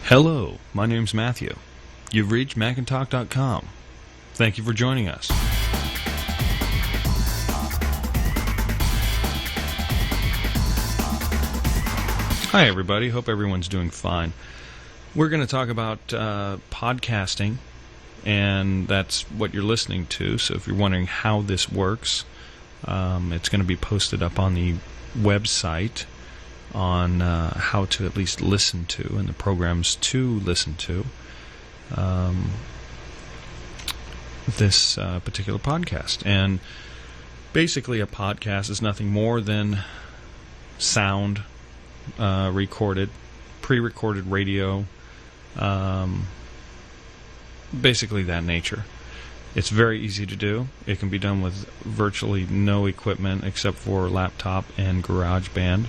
Hello, my name's Matthew. You've reached MacNTalk.com. Thank you for joining us. Hi everybody, hope everyone's doing fine. We're going to talk about podcasting, and that's what you're listening to. So if you're wondering how this works, it's going to be posted up on the website on how to at least listen to and the programs to listen to this particular podcast. And basically a podcast is nothing more than sound recorded, pre-recorded radio, basically that nature. It's very easy to do. It can be done with virtually no equipment except for laptop and GarageBand.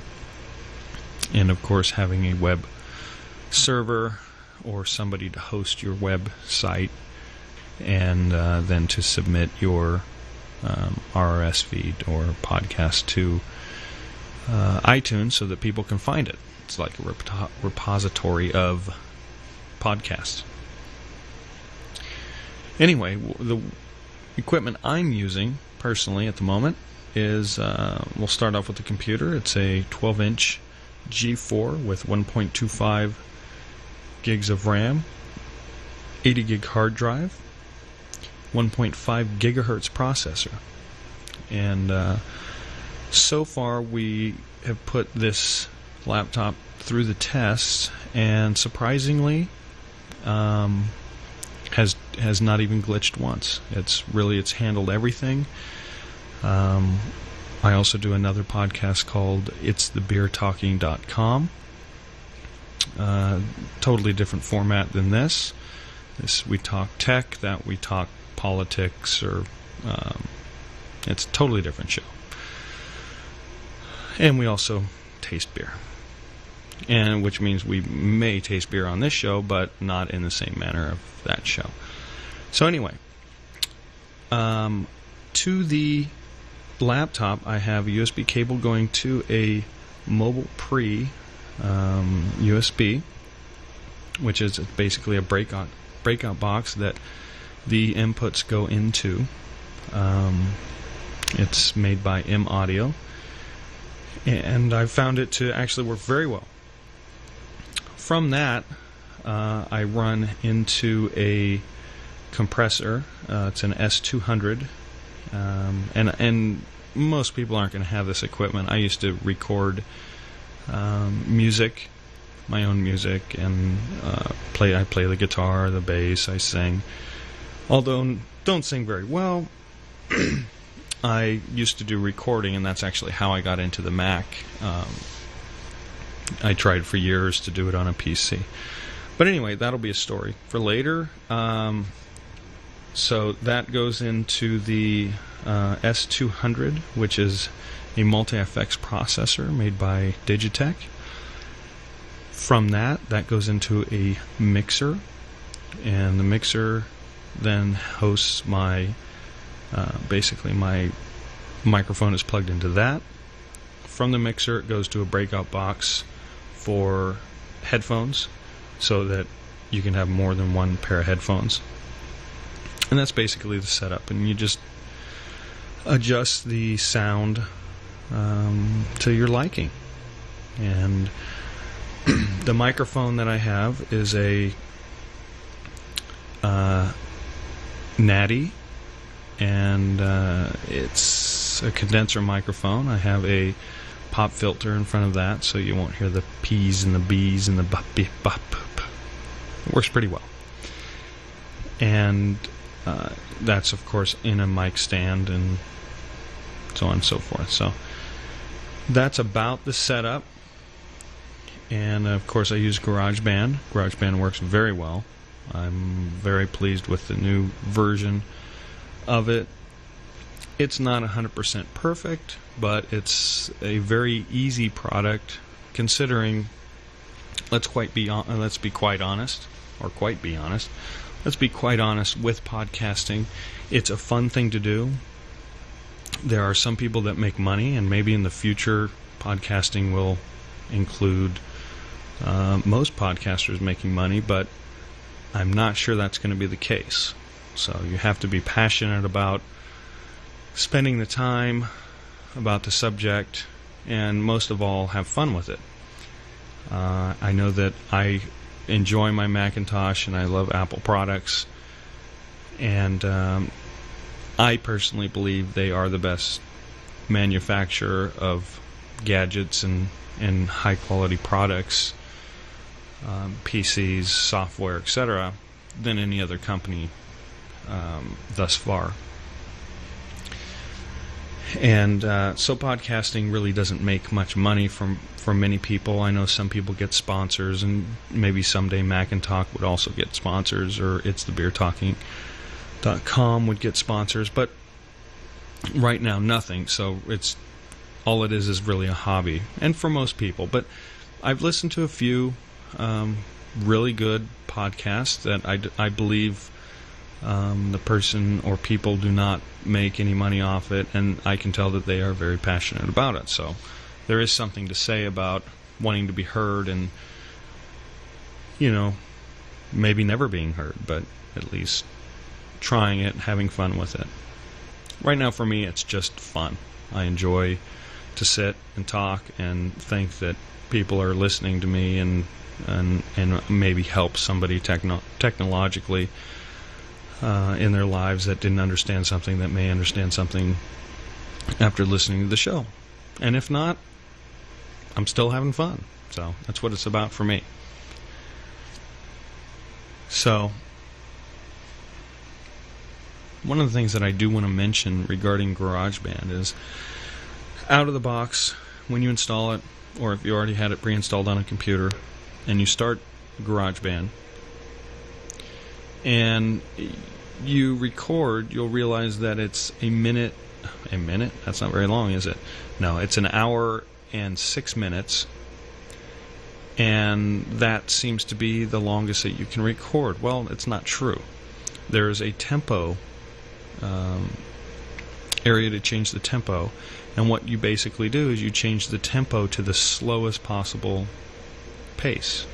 And of course having a web server or somebody to host your website, and then to submit your RSS feed or podcast to iTunes so that people can find it. It's like a repository of podcasts. Anyway, the equipment I'm using personally at the moment is, we'll start off with the computer. It's a 12-inch G4 with 1.25 gigs of RAM, 80 gig hard drive, 1.5 gigahertz processor. And so far we have put this laptop through the tests, and surprisingly has not even glitched once. It's handled everything. I also do another podcast called itsthebeertalking.com. Totally different format than this. We talk tech, that we talk politics, or it's a totally different show. And we also taste beer. And which means we may taste beer on this show, but not in the same manner of that show. So anyway, to the laptop, I have a USB cable going to a mobile pre USB, which is basically a breakout box that the inputs go into. It's made by M Audio, and I found it to actually work very well. From that, I run into a compressor. It's an S200. And most people aren't going to have this equipment. I used to record music, my own music, and I play the guitar, the bass, I sing. Although don't sing very well, I used to do recording, and that's actually how I got into the Mac. I tried for years to do it on a PC. But anyway, that'll be a story for later. So that goes into the S200, which is a multi-effects processor made by Digitech. From that goes into a mixer, and the mixer then hosts basically my microphone is plugged into that. From the mixer, it goes to a breakout box for headphones, so that you can have more than one pair of headphones. And that's basically the setup, and you just adjust the sound to your liking. And the microphone that I have is a Natty, and it's a condenser microphone. I have a pop filter in front of that, so you won't hear the P's and the B's and the bop, beep, bop. It works pretty well. And that's, of course, in a mic stand and so on and so forth. So that's about the setup. And, of course, I use GarageBand. GarageBand works very well. I'm very pleased with the new version of it. It's not 100% perfect, but it's a very easy product, considering, let's be quite honest with podcasting. It's a fun thing to do. There are some people that make money, and maybe in the future podcasting will include most podcasters making money, but I'm not sure that's going to be the case. So you have to be passionate about spending the time, about the subject, and most of all, have fun with it. I know that I enjoy my Macintosh and I love Apple products, and I personally believe they are the best manufacturer of gadgets and high-quality products, PCs, software, etc., than any other company thus far. And so podcasting really doesn't make much money from many people. I know some people get sponsors, and maybe someday MacNTalk would also get sponsors, or itsthebeertalking.com would get sponsors, but right now nothing. So all it is really a hobby, and for most people. But I've listened to a few really good podcasts that I believe the person or people do not make any money off it, and I can tell that they are very passionate about it. So there is something to say about wanting to be heard, and maybe never being heard, but at least trying it, having fun with it. Right now for me it's just fun. I enjoy to sit and talk and think that people are listening to me, and maybe help somebody technologically in their lives that didn't understand something, that may understand something after listening to the show. And if not, I'm still having fun. So that's what it's about for me. So one of the things that I do want to mention regarding GarageBand is, out of the box, when you install it, or if you already had it pre-installed on a computer, and you start GarageBand, and you record, you'll realize that it's a minute? That's not very long, is it? No, it's an hour and 6 minutes, and that seems to be the longest that you can record. Well, it's not true. There's a tempo area to change the tempo, and what you basically do is you change the tempo to the slowest possible pace,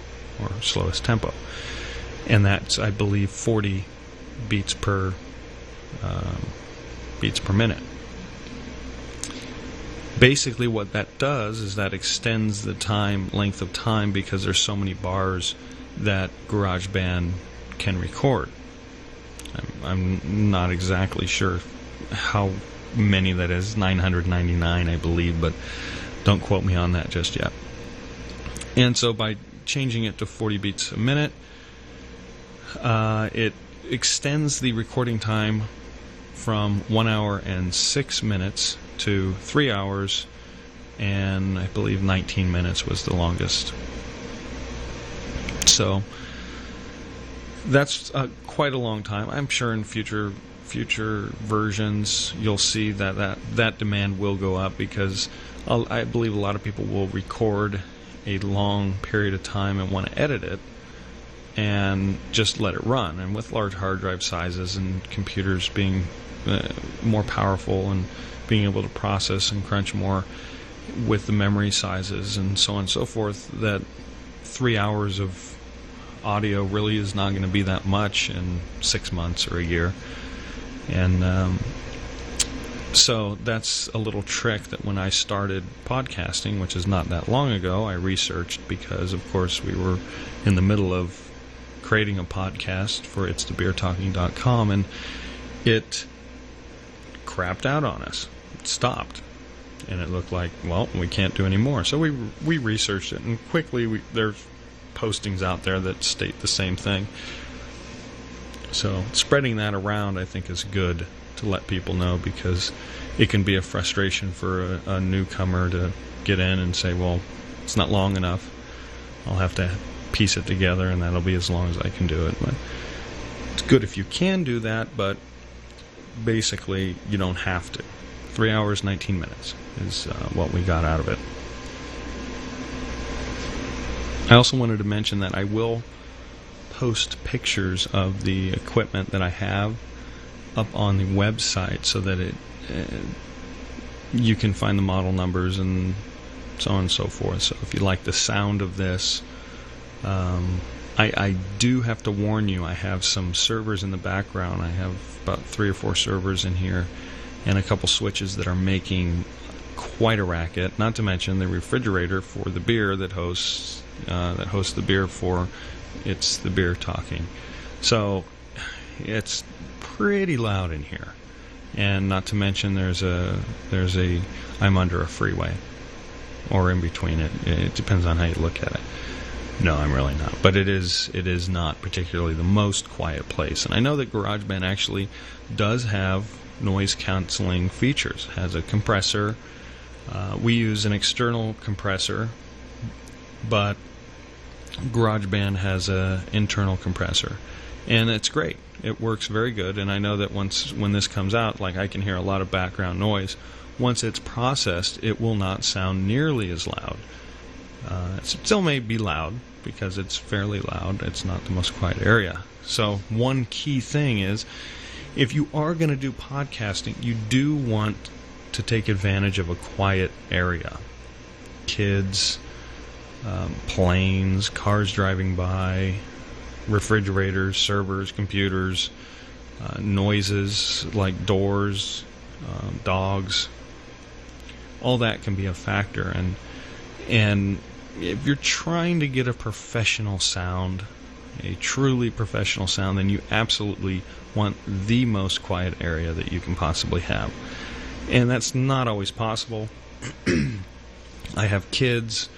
or slowest tempo, and that's, I believe, 40 beats per minute. Basically what that does is that extends the length of time, because there's so many bars that GarageBand can record. I'm not exactly sure how many that is, 999 I believe, but don't quote me on that just yet. And so by changing it to 40 beats a minute, it extends the recording time from 1 hour and 6 minutes to 3 hours and I believe 19 minutes was the longest. So that's quite a long time. I'm sure in future versions you'll see that demand will go up, because I believe a lot of people will record a long period of time and want to edit it and just let it run. And with large hard drive sizes and computers being more powerful and being able to process and crunch more with the memory sizes and so on and so forth, that 3 hours of audio really is not going to be that much in 6 months or a year. And so that's a little trick that when I started podcasting, which is not that long ago, I researched, because of course we were in the middle of creating a podcast for itsthebeertalking.com, and it crapped out on us. It stopped, and it looked like, well, we can't do any more. So we researched it, and quickly there's postings out there that state the same thing. So spreading that around, I think, is good to let people know, because it can be a frustration for a newcomer to get in and say, well, it's not long enough, I'll have to piece it together, and that'll be as long as I can do it. But it's good if you can do that, but basically you don't have to. 3 hours 19 minutes is what we got out of it. I also wanted to mention that I will post pictures of the equipment that I have up on the website, so that you can find the model numbers and so on and so forth. So if you like the sound of this, I do have to warn you, I have some servers in the background. I have about 3 or 4 servers in here and a couple switches that are making quite a racket, not to mention the refrigerator for the beer that hosts the beer for the beer talking. So it's pretty loud in here. And not to mention I'm under a freeway, or in between it. It depends on how you look at it. No, I'm really not. But it is not particularly the most quiet place. And I know that GarageBand actually does have noise canceling features. It has a compressor. We use an external compressor, but GarageBand has an internal compressor. And it's great. It works very good. And I know that when this comes out, like, I can hear a lot of background noise. Once it's processed, it will not sound nearly as loud. It still may be loud because it's fairly loud. It's not the most quiet area. So one key thing is, if you are going to do podcasting, you do want to take advantage of a quiet area. Kids, planes, cars driving by, refrigerators, servers, computers, noises like doors, dogs. All that can be a factor. And if you're trying to get a professional sound, a truly professional sound, then you absolutely want the most quiet area that you can possibly have. And that's not always possible. I have kids,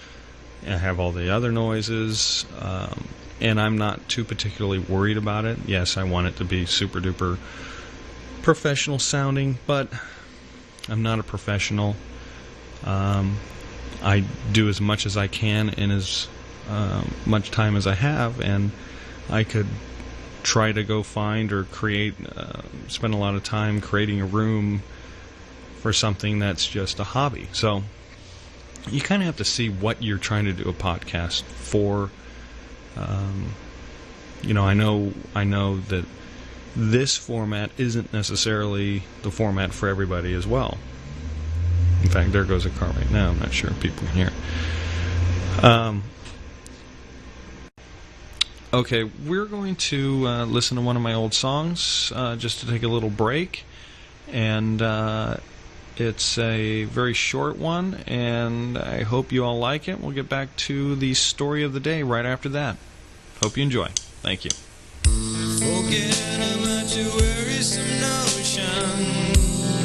I have all the other noises, and I'm not too particularly worried about it. Yes, I want it to be super duper professional sounding, but I'm not a professional. I do as much as I can in as much time as I have, and I could try to go find or spend a lot of time creating a room for something that's just a hobby. So you kind of have to see what you're trying to do a podcast for. I know that this format isn't necessarily the format for everybody as well. In fact, there goes a car right now. I'm not sure if people can hear it. Okay, we're going to listen to one of my old songs just to take a little break. And it's a very short one, and I hope you all like it. We'll get back to the story of the day right after that. Hope you enjoy. Thank you. Forget about your worrisome notion.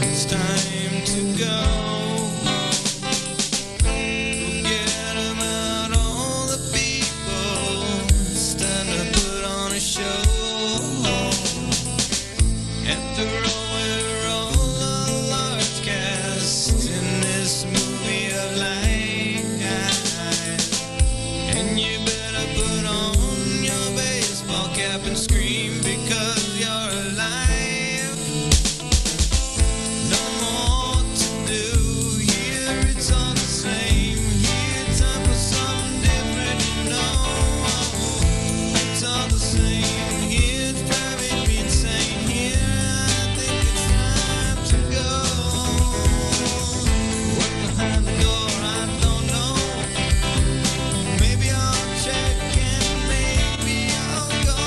It's time to go. Forget about all the people. It's time to put on a show. After all, we're all a large cast in this movie of life. And you better put on your baseball cap and scream because you're alive. No more to do here, it's all the same. Here, time for something different, you know. It's all the same. Here, it's driving me insane. Here, I think it's time to go. What's behind the door, I don't know. Maybe I'll check and maybe I'll go.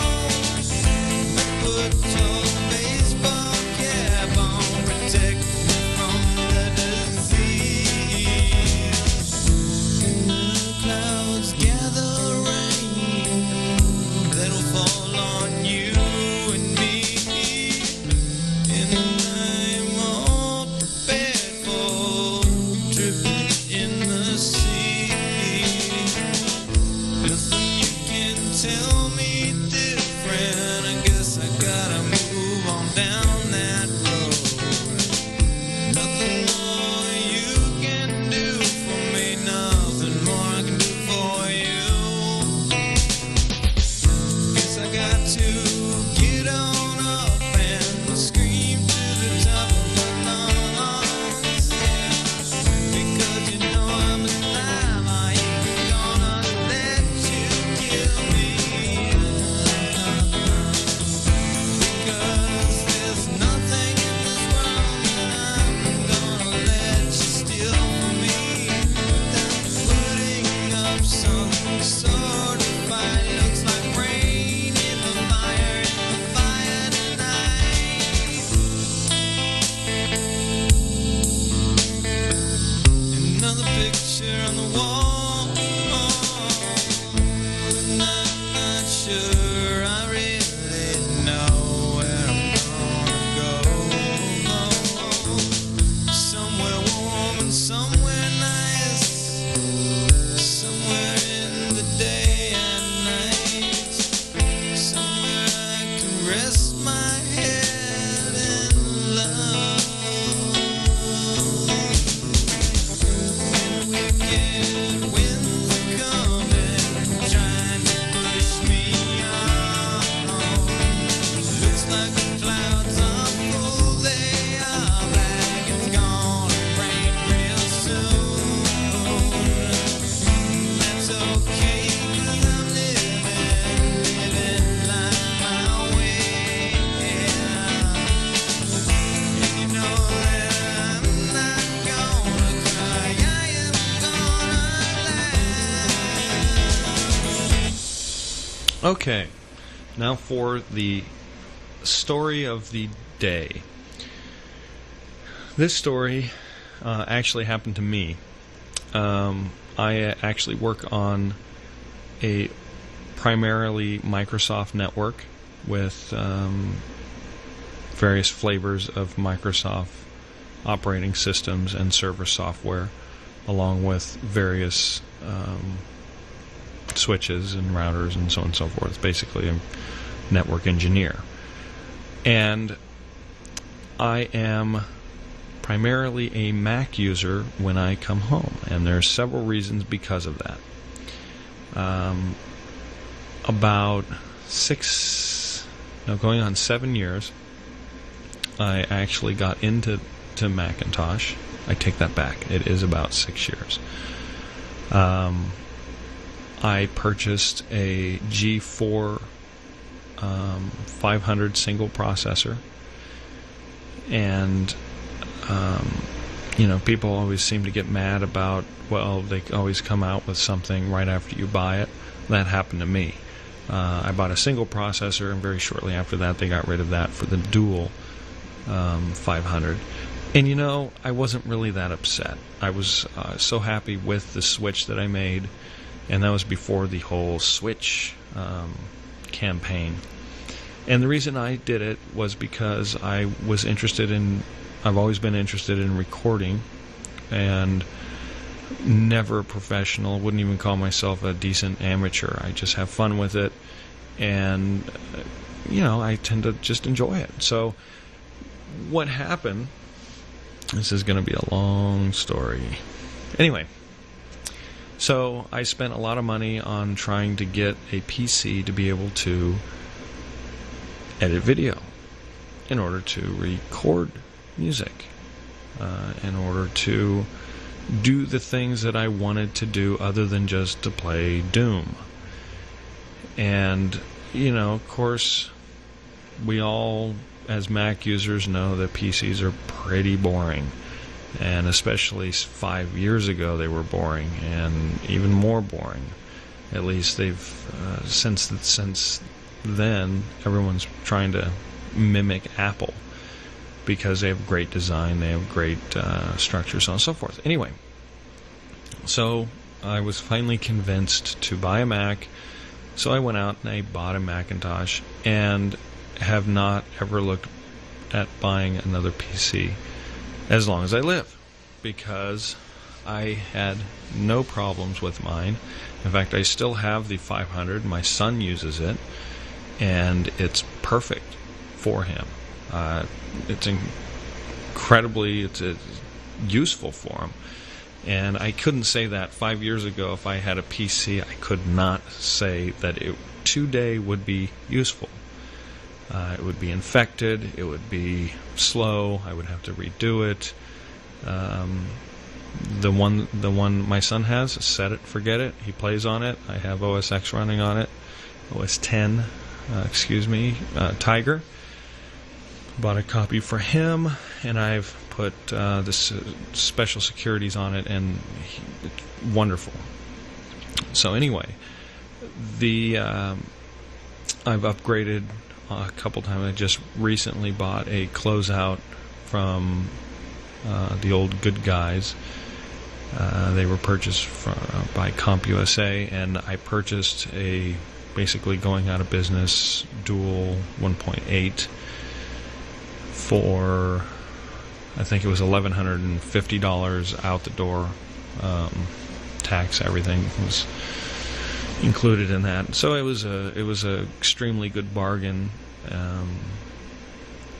Put your baseball cap on, protect me from the disease. And the clouds gather rain that'll fall on you and me. And I'm all prepared for dripping in the sea. Nothing you can tell me different. I guess I gotta move on down that road. Nothing more you can do for me. Nothing more I can do for you. Guess I got to get on up and scream to the top of my lungs. Because you know I'm alive, I ain't gonna let you kill me. Because there's nothing in this world that I'm gonna let you steal from me. Without putting up some sort of fight. Okay, now for the story of the day. This story actually happened to me. I actually work on a primarily Microsoft network with various flavors of Microsoft operating systems and server software, along with various switches and routers and so on and so forth. Basically a network engineer. And I am primarily a Mac user when I come home, and there are several reasons because of that. About going on 7 years, I actually got into Macintosh. I take that back. It is about 6 years. I purchased a G4 500 single processor, and people always seem to get mad about, well, they always come out with something right after you buy it. That happened to me. I bought a single processor, and very shortly after that they got rid of that for the dual 500. And I wasn't really that upset. I was so happy with the switch that I made, and that was before the whole Switch campaign. And the reason I did it was because I've always been interested in recording, and never a professional, wouldn't even call myself a decent amateur. I just have fun with it, and I tend to just enjoy it. So what happened, this is going to be a long story. Anyway, so I spent a lot of money on trying to get a PC to be able to edit video, in order to record music, in order to do the things that I wanted to do other than just to play Doom. And, of course, we all, as Mac users, know that PCs are pretty boring. And especially 5 years ago, they were boring, and even more boring. At least they've, since then, everyone's trying to mimic Apple, because they have great design, they have great structure, so on and so forth. Anyway, so I was finally convinced to buy a Mac, so I went out and I bought a Macintosh, and have not ever looked at buying another PC as long as I live, because I had no problems with mine. In fact, I still have the 500. My son uses it, and it's perfect for him. It's incredibly useful for him. And I couldn't say that 5 years ago. If I had a PC, I could not say that it today would be useful. It would be infected, it would be slow, I would have to redo it. The one my son has, set it, forget it. He plays on it. I have OS X running on it. OS 10, Tiger. Bought a copy for him, and I've put this special securities on it, and it's wonderful. So anyway, I've upgraded a couple times. I just recently bought a closeout from the old good guys. They were purchased by CompUSA, and I purchased a basically going out of business dual 1.8 for, I think it was $1,150 out the door. Tax, everything was included in that. So it was a extremely good bargain,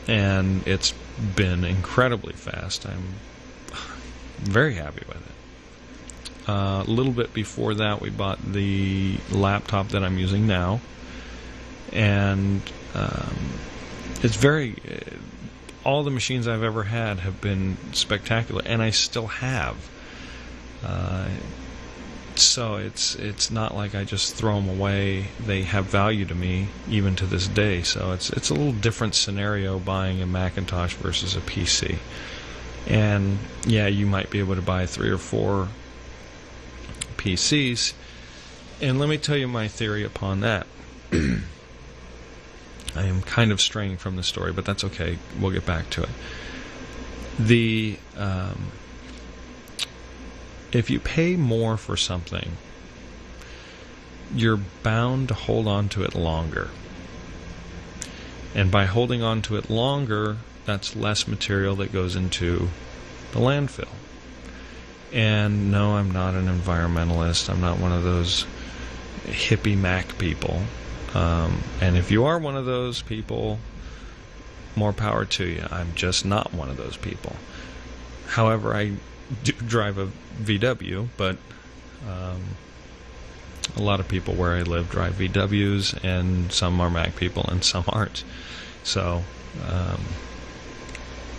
and it's been incredibly fast. I'm very happy with it. A little bit before that, we bought the laptop that I'm using now, and it's very. All the machines I've ever had have been spectacular, and I still have. So it's not like I just throw them away. They have value to me even to this day. So it's a little different scenario buying a Macintosh versus a PC. And yeah, you might be able to buy 3 or 4 PCs. And let me tell you my theory upon that. I am kind of straying from the story, but that's okay. We'll get back to it. If you pay more for something, you're bound to hold on to it longer. And by holding on to it longer, that's less material that goes into the landfill. And no, I'm not an environmentalist. I'm not one of those hippie Mac people. And if you are one of those people, more power to you. I'm just not one of those people. However, I do drive a VW, but a lot of people where I live drive VWs, and some are Mac people and some aren't. So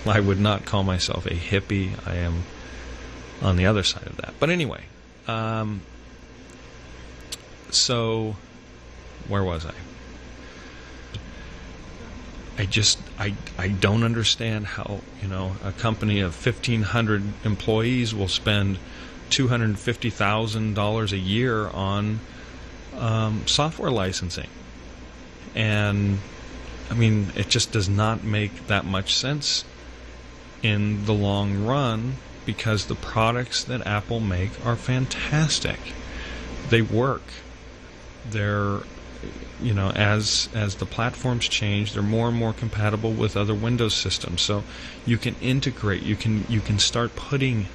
I would not call myself a hippie. I am on the other side of that. But anyway, so where was I? I don't understand how, a company of 1,500 employees will spend $250,000 a year on software licensing. And I mean, it just does not make that much sense in the long run, because the products that Apple make are fantastic. They work. They're, as the platforms change, they're more and more compatible with other Windows systems. So you can integrate, you can start putting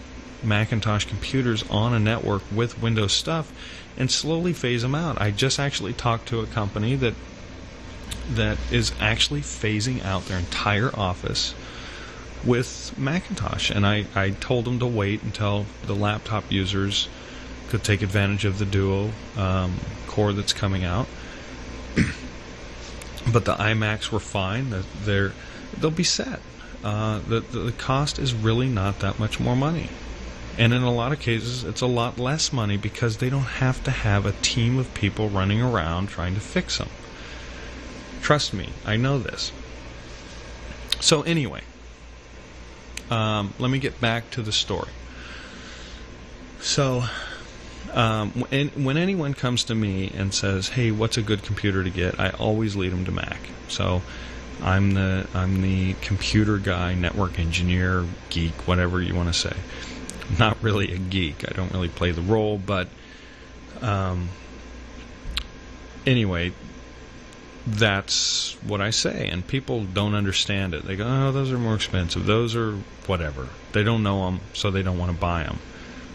Macintosh computers on a network with Windows stuff and slowly phase them out. I just actually talked to a company that is actually phasing out their entire office with Macintosh, and I told them to wait until the laptop users could take advantage of the Duo core that's coming out. But the iMacs were fine. They'll be set. The cost is really not that much more money. And in a lot of cases, it's a lot less money because they don't have to have a team of people running around trying to fix them. Trust me, I know this. So anyway, let me get back to the story. So when anyone comes to me and says, "Hey, what's a good computer to get?" I always lead them to Mac. So I'm the computer guy, network engineer, geek, whatever you want to say. Not really a geek. I don't really play the role, but anyway, that's what I say, and people don't understand it. They go, "Oh, those are more expensive. Those are whatever." They don't know them, so they don't want to buy them.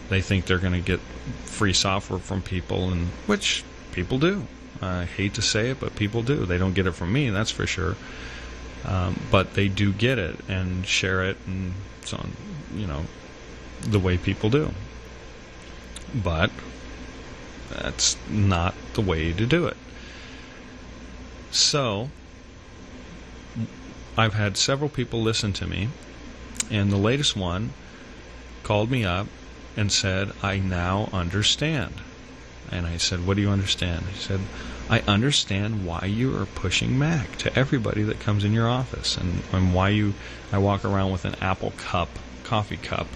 They think they're going to get free software from people, and which people do. I hate to say it, but people do. They don't get it from me, that's for sure. But they do get it and share it, and so on, the way people do. But that's not the way to do it. So I've had several people listen to me, and the latest one called me up and said, "I now understand." And I said, "What do you understand?" He said, "I understand why you are pushing Mac to everybody that comes in your office, and why I walk around with an Apple coffee cup.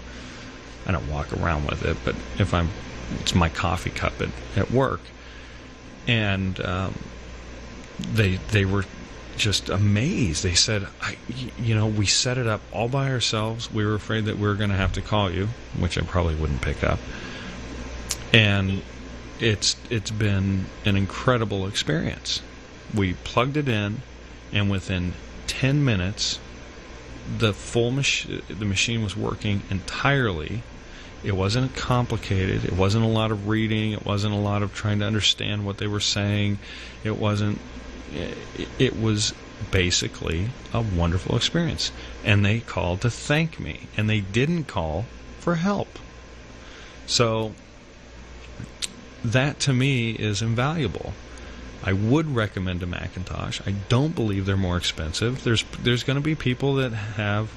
I don't walk around with it, but it's my coffee cup at work." And they were just amazed. They said, we set it up all by ourselves. We were afraid that we were going to have to call you," which I probably wouldn't pick up. And it's been an incredible experience. We plugged it in, and within 10 minutes, the machine was working entirely. It wasn't complicated. It wasn't a lot of reading. It wasn't a lot of trying to understand what they were saying. It was basically a wonderful experience. And they called to thank me, and they didn't call for help. So that to me is invaluable. I would recommend a Macintosh. I don't believe they're more expensive. There's going to be people that have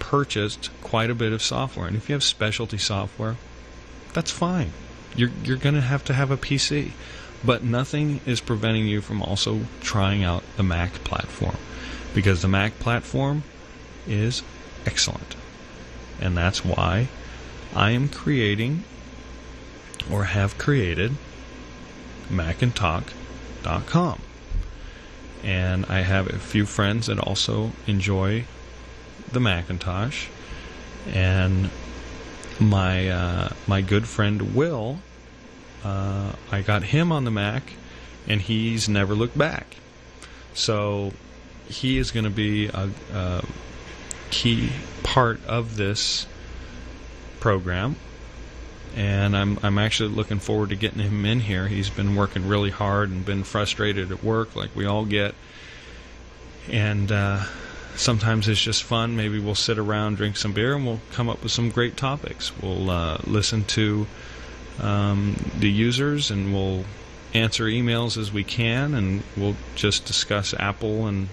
purchased quite a bit of software, and if you have specialty software, that's fine. You're going to have a PC, but nothing is preventing you from also trying out the Mac platform, because the Mac platform is excellent, and that's why I am creating, or have created, MacNTalk.com. and I have a few friends that also enjoy the Macintosh. And my good friend Will, I got him on the Mac, and he's never looked back. So he is going to be a key part of this program, and I'm actually looking forward to getting him in here. He's been working really hard and been frustrated at work, like we all get, and sometimes it's just fun. Maybe we'll sit around, drink some beer, and we'll come up with some great topics. We'll listen to the users, and we'll answer emails as we can, and we'll just discuss Apple. And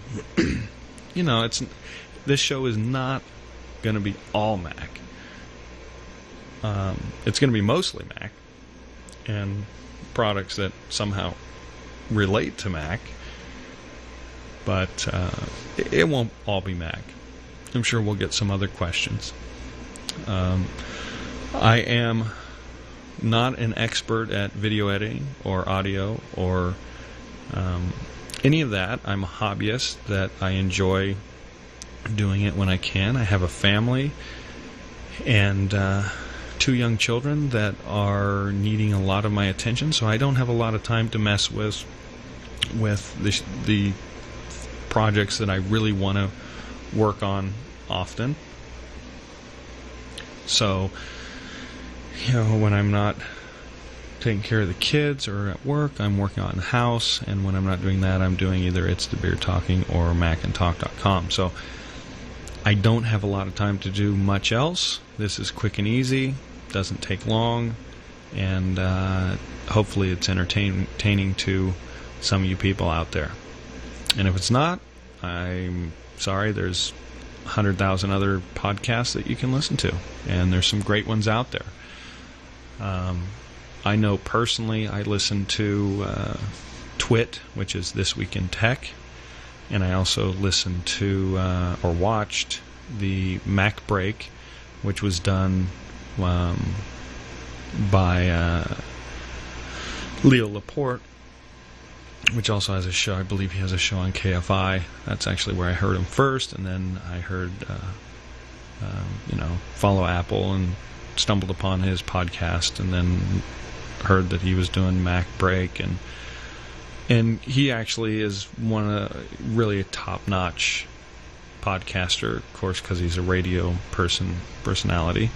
this show is not going to be all Mac. It's going to be mostly Mac and products that somehow relate to Mac, but it won't all be Mac. I'm sure we'll get some other questions. I am not an expert at video editing or audio or any of that. I'm a hobbyist that I enjoy doing it when I can. I have a family and 2 young children that are needing a lot of my attention, so I don't have a lot of time to mess with the projects that I really want to work on often. So, when I'm not taking care of the kids or at work, I'm working on the house, and when I'm not doing that, I'm doing either It's the Beer Talking or MacNTalk.com. So I don't have a lot of time to do much else. This is quick and easy, doesn't take long, and hopefully it's entertaining to some of you people out there. And if it's not, I'm sorry. There's 100,000 other podcasts that you can listen to, and there's some great ones out there. I know personally I listen to Twit, which is This Week in Tech, and I also listened to or watched the Mac Break, which was done by Leo Laporte, which also has a show. I believe he has a show on KFI. That's actually where I heard him first, and then I heard Follow Apple and stumbled upon his podcast, and then heard that he was doing Mac Break, and he actually is really a top-notch podcaster, of course, because he's a radio personality,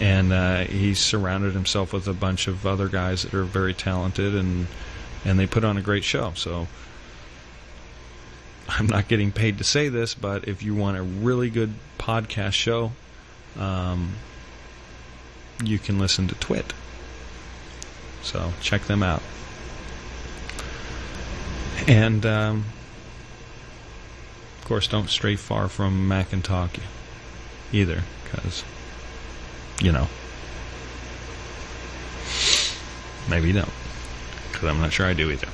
and he's surrounded himself with a bunch of other guys that are very talented, and they put on a great show. So I'm not getting paid to say this, but if you want a really good podcast show, you can listen to Twit. So check them out. And of course, don't stray far from MacNTalk either, because maybe you don't, because I'm not sure I do either.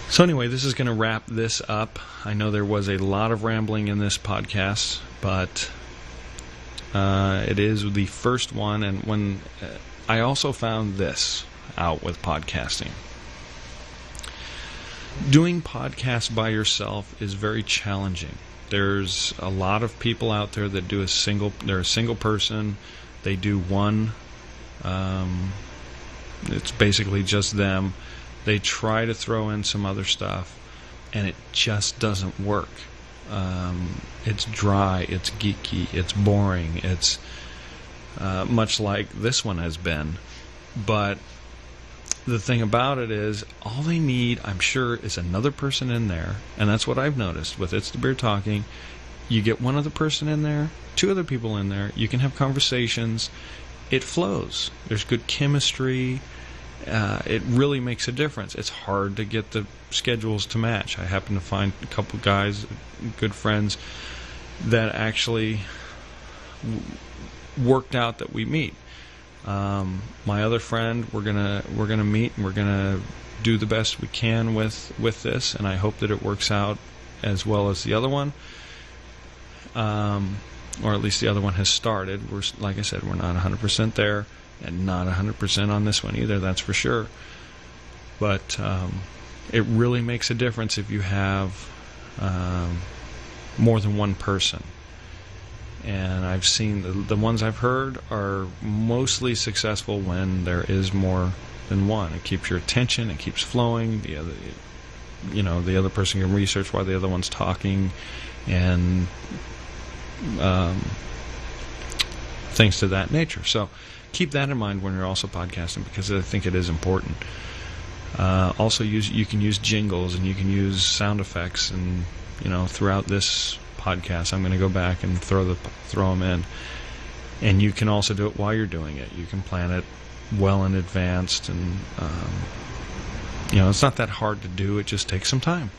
So anyway, this is going to wrap this up. I know there was a lot of rambling in this podcast, but it is the first one, and when I also found this out with podcasting. Doing podcasts by yourself is very challenging. There's a lot of people out there that they're a single person. They do one. It's basically just them. They try to throw in some other stuff, and it just doesn't work. It's dry, it's geeky, it's boring, it's much like this one has been. But the thing about it is, all they need, I'm sure, is another person in there, and that's what I've noticed with It's the Beer Talking. You get one other person in there, 2 other people in there, you can have conversations, it flows. There's good chemistry. It really makes a difference. It's hard to get the schedules to match. I happen to find a couple guys, good friends, that actually worked out that we meet. My other friend, we're gonna meet, and we're gonna do the best we can with this, and I hope that it works out as well as the other one, or at least the other one has started. Like I said, we're not 100% there, and not 100% on this one either. That's for sure. But it really makes a difference if you have more than one person. And I've seen the ones I've heard are mostly successful when there is more than one. It keeps your attention, it keeps flowing. The other person can research while the other one's talking, and things to that nature. So keep that in mind when you're also podcasting, because I think it is important. Also, you can use jingles and you can use sound effects, and throughout this podcast, I'm going to go back and throw them in. And you can also do it while you're doing it. You can plan it well in advance, and it's not that hard to do. It just takes some time.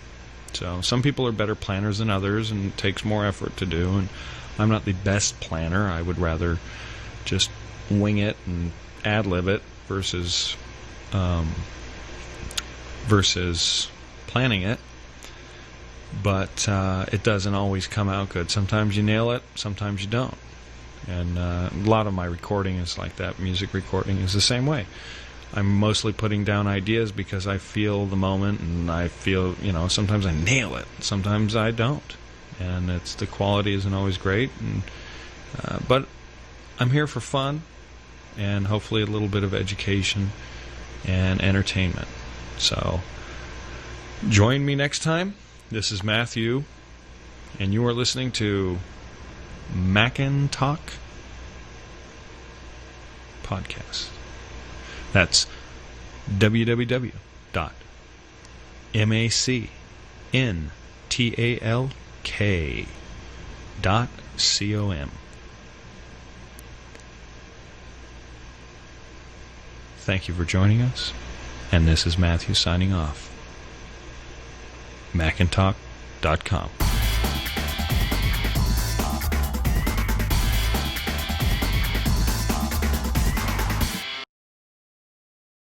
So some people are better planners than others, and it takes more effort to do. And I'm not the best planner. I would rather just wing it and ad-lib it versus planning it. But it doesn't always come out good. Sometimes you nail it, sometimes you don't. And a lot of my recording is like that. Music recording is the same way. I'm mostly putting down ideas because I feel the moment, and I feel, sometimes I nail it, sometimes I don't. And the quality isn't always great. But I'm here for fun and hopefully a little bit of education and entertainment. So join me next time. This is Matthew, and you are listening to MacNTalk Podcast. That's www.macntalk.com. Thank you for joining us, and this is Matthew signing off. MacNTalk.com.